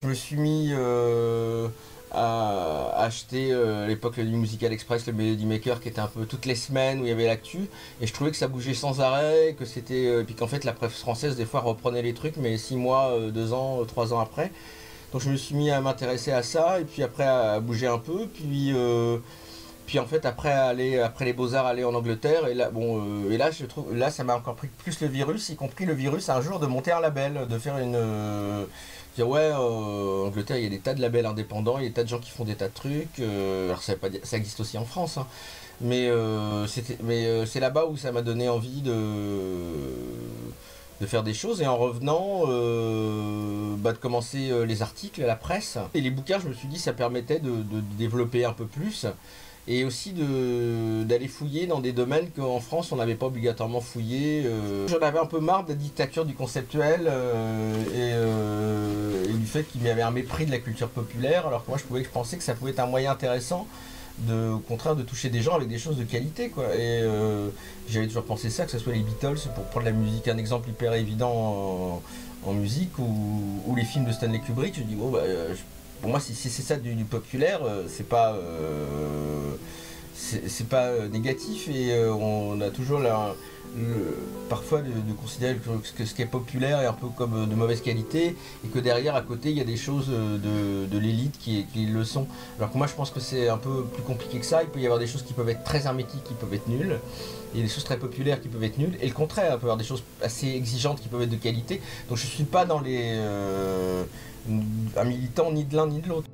Je me suis mis à acheter à l'époque le Musical Express, le Melody Maker, qui était un peu toutes les semaines où il y avait l'actu, et je trouvais que ça bougeait sans arrêt, que c'était, et puis qu'en fait la presse française des fois reprenait les trucs, mais 6 mois, 2 ans, 3 ans après. Donc je me suis mis à m'intéresser à ça, et puis après à bouger un peu, puis en fait après après les Beaux-Arts, aller en Angleterre, et là bon, et là je trouve, là ça m'a encore pris plus le virus, y compris le virus un jour de monter un label, de faire une dire ouais, en Angleterre il y a des tas de labels indépendants, il y a des tas de gens qui font des tas de trucs, alors ça, veut pas dire, ça existe aussi en France, hein, mais c'est là-bas où ça m'a donné envie de faire des choses, et en revenant de commencer les articles à la presse et les bouquins, je me suis dit ça permettait de développer un peu plus, et aussi d'aller fouiller dans des domaines qu'en France on n'avait pas obligatoirement fouillé. J'en avais un peu marre de la dictature du conceptuel, et du fait qu'il y avait un mépris de la culture populaire, alors que moi je pensais que ça pouvait être un moyen intéressant au contraire de toucher des gens avec des choses de qualité, quoi. Et j'avais toujours pensé ça, que ce soit les Beatles, pour prendre la musique, un exemple hyper évident en musique, ou les films de Stanley Kubrick. Je dis bon, pour moi si c'est ça du populaire, c'est pas négatif, et on a toujours parfois de considérer que ce qui est populaire est un peu comme de mauvaise qualité, et que derrière à côté il y a des choses de l'élite qui le sont. Alors que moi je pense que c'est un peu plus compliqué que ça. Il peut y avoir des choses qui peuvent être très hermétiques, qui peuvent être nulles, et des choses très populaires qui peuvent être nulles, et le contraire, il peut y avoir des choses assez exigeantes qui peuvent être de qualité. Donc je suis pas dans un militant ni de l'un ni de l'autre.